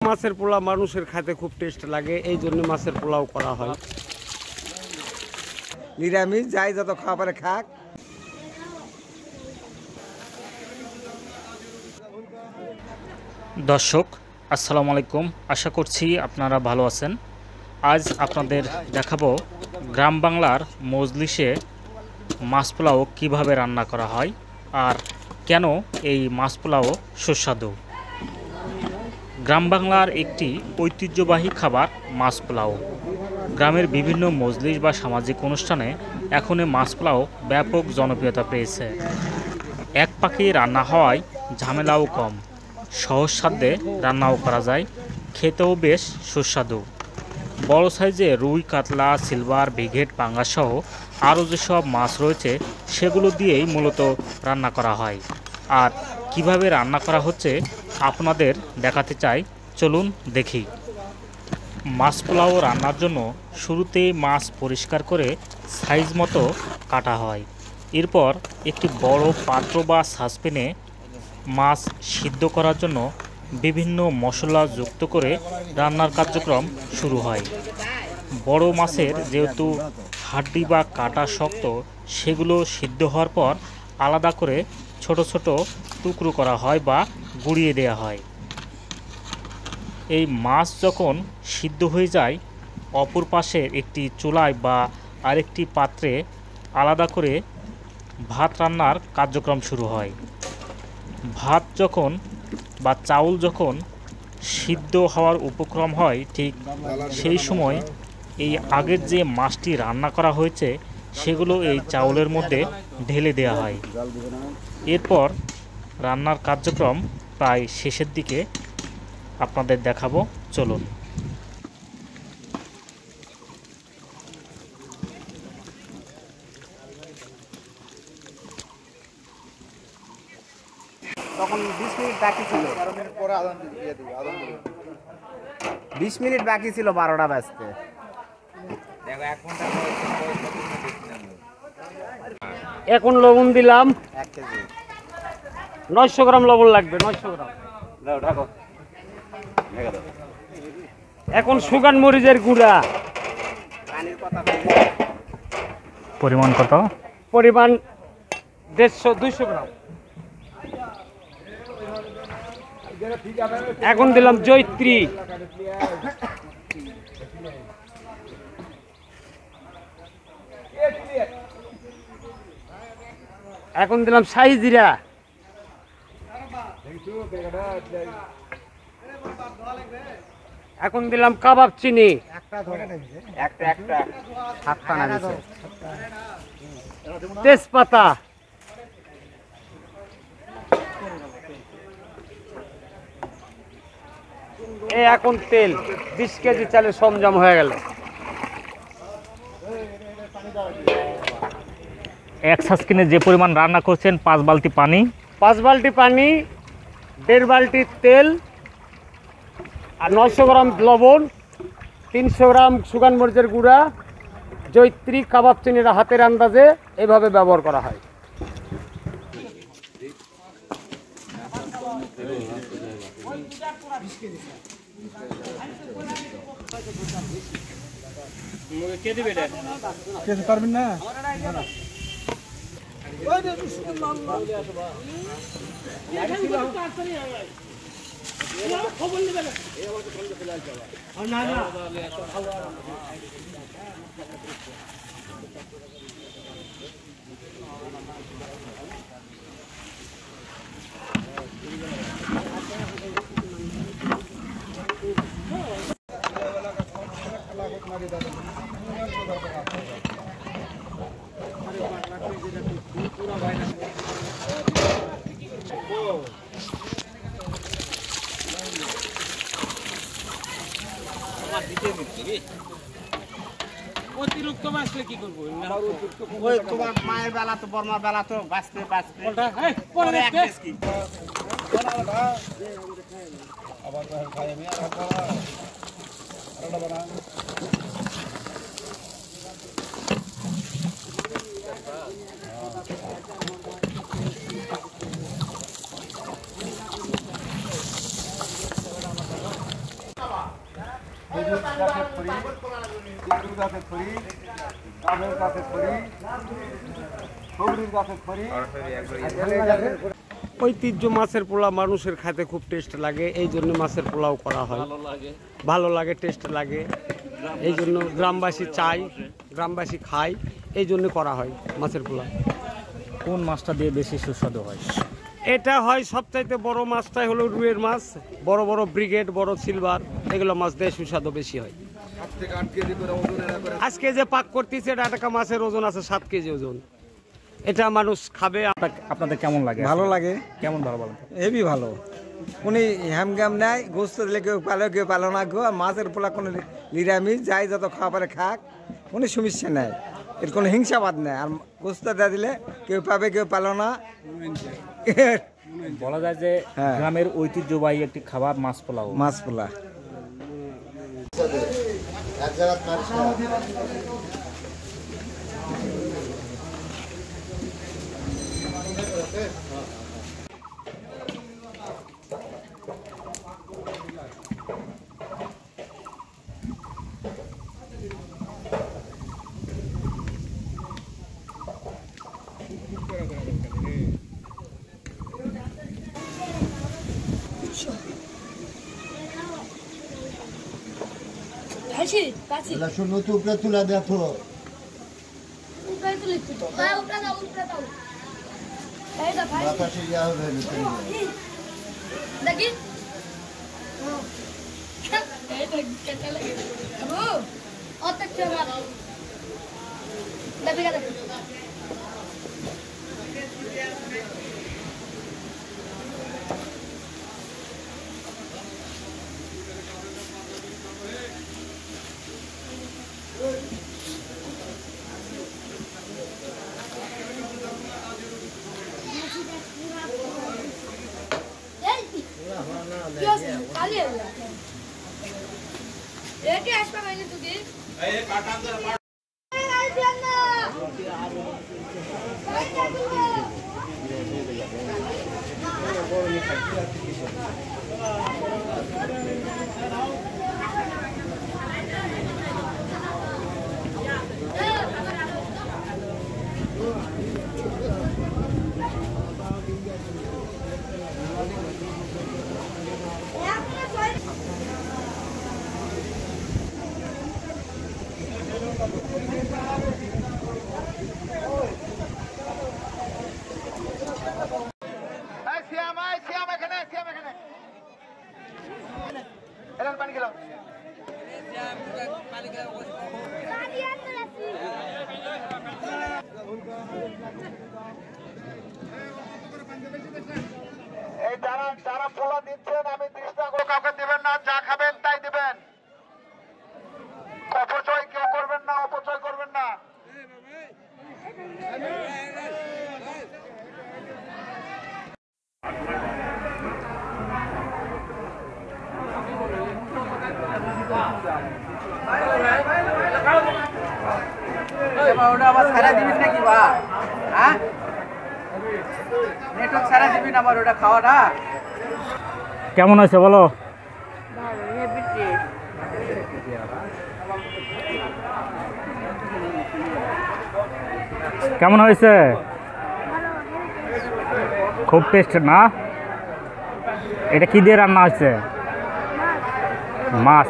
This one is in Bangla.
মাছের পোলাও মানুষের খেতে খুব টেস্ট লাগে, এই জন্য মাছের পোলাও করা হয়। নিরামিষ যাই যত খাওয়া পারে খাক। দর্শক আসসালামু আলাইকুম, আশা করছি আপনারা ভালো আছেন। আজ আপনাদের দেখাবো গ্রাম বাংলার মজলিসে মাছ পোলাও কীভাবে রান্না করা হয় আর কেন এই মাছ পোলাও সুস্বাদু। গ্রাম বাংলার একটি ঐতিহ্যবাহী খাবার মাছ পোলাও। গ্রামের বিভিন্ন মজলিস বা সামাজিক অনুষ্ঠানে এখন এই মাছ পোলাও ব্যাপক জনপ্রিয়তা পেয়েছে। এক পাকে রান্না হওয়ায় ঝামেলাও কম, সহজ সাধ্যে রান্নাও করা যায়, খেতেও বেশ সুস্বাদু। বড় সাইজে রুই, কাতলা, সিলভার, ব্রিগেড, পাঙ্গাস সহ আরও যেসব মাছ রয়েছে সেগুলো দিয়েই মূলত রান্না করা হয়। আর কিভাবে রান্না করা হচ্ছে আপনাদের দেখাতে চাই, চলুন দেখি। মাছ পোলাও রান্নার জন্য শুরুতেই মাছ পরিষ্কার করে সাইজ মতো কাটা হয়। এরপর একটি বড় পাত্র বা সসপ্যানে মাছ সিদ্ধ করার জন্য বিভিন্ন মশলা যুক্ত করে রান্নার কার্যক্রম শুরু হয়। বড় মাছের যেহেতু হাড্ডি বা কাটা শক্ত, সেগুলো সিদ্ধ হওয়ার পর আলাদা করে ছোট ছোট টুকরো করা হয় বা গুঁড়িয়ে দেওয়া হয়। এই মাছ যখন সিদ্ধ হয়ে যায়, অপর পাশে একটি চুলায় বা আরেকটি পাত্রে আলাদা করে ভাত রান্নার কার্যক্রম শুরু হয়। ভাত যখন বা চাউল যখন সিদ্ধ হওয়ার উপক্রম হয়, ঠিক সেই সময় এই আগের যে মাছটি রান্না করা হয়েছে সেগুলো এই চাউলের মধ্যে ঢেলে দেওয়া হয়। এরপর রান্নার কার্যক্রম প্রায় শেষের দিকে, আপনাদের দেখাবো, চলুন। তখন 20 মিনিট বাকি ছিল, 20 মিনিট বাকি ছিল 12টা বাজতে। এখন লবণ দিলাম 1 কেজি, 900 গ্রাম লবণ লাগবে, 900 গ্রাম। এখন শুকান মরিচের গুঁড়া, পরিমাণ কত? পরিমাণ 150-200 গ্রাম। এখন দিলাম জয়িত্রী, এখন দিলাম শাহি জিরা, এখন দিলাম কাবাব চিনি, তেজপাতা, এখন তেল। 20 কেজি চালের সরঞ্জাম হয়ে গেল। এক সাসকিনে যে পরিমাণ রান্না করছেন, 5 বালতি পানি, 5 বালতি পানি, 1.5 বালতি তেল, আর 900 গ্রাম লবণ, 300 গ্রাম শুকান মরিচের গুঁড়া, জয়িত্রী, কাবাব চিনির হাতের আন্দাজে এভাবে ব্যবহার করা হয়। পারবেন না? অতিরিক্ত বাঁচলে কি করবো? ওই তোমার মায়ের বেলা তো, বর্মার বেলা তো বাঁচতে বাঁচতে ঐতিহ্য মাছের পোলা মানুষের খাইতে খুব টেস্ট লাগে, এই জন্য মাছের পোলাও করা হয়। ভালো লাগে, টেস্ট লাগে, এই জন্য গ্রামবাসী চাই, গ্রামবাসী খায়, এই জন্য করা হয় মাছের পোলাও। কোন মাছটা দিয়ে বেশি সুস্বাদু হয়? এটা হয় সবচাইতে বড় মাছটাই হলো রুইয়ের মাছ, বড় বড় ব্রিগেড, বড় সিলভার, এগুলো মাছ দিয়ে সুস্বাদু বেশি হয়। আজকে যে পাক করতেছে এটা একটা মাছের ওজন আছে 7 কেজি ওজন, এটা মানুষ খাবে। আপনাদের কেমন লাগে? ভালো লাগে। কেমন ভালো বলেন? হেভি ভালো। উনি হ্যামগ্যাম নেয়, গোস্ত দিলে কেউ পালো না গো, আর মাছের পোলা কোনো নিরামিষ যাই যত খাওয়া পারে খাক, উনি সমস্যা নেয়, এর কোনো হিংসাবাদ নেই। আর গোস্ত দেওয়া দিলে কেউ পাবে কেউ পালো না। বলা যায় যে গ্রামের ঐতিহ্যবাহী একটি খাবার মাছ পোলাও। মাছ পোলা শুনো তো উপরে তুলে দেখো বাতাসে ইয়া হবে দেখি এই যারা পোলা দিচ্ছেন, আমি 30 টাকা করে কাউকে দিবেন না, যা খাবেন তাই দিবেন, অপচয় কেউ করবেন না, অপচয় করবেন না। ওটা আবার ছাড়া দিবি নাকি বা? হ্যাঁ, নেটওয়ার্ক ছাড়া দিবি না আবার ওটা খাওয়াটা? কেমন হয়েছে বলো? কেমন হয়েছে? খুব টেস্ট না? এটা কি দিয়ে রান্না হয়েছে? মাছ।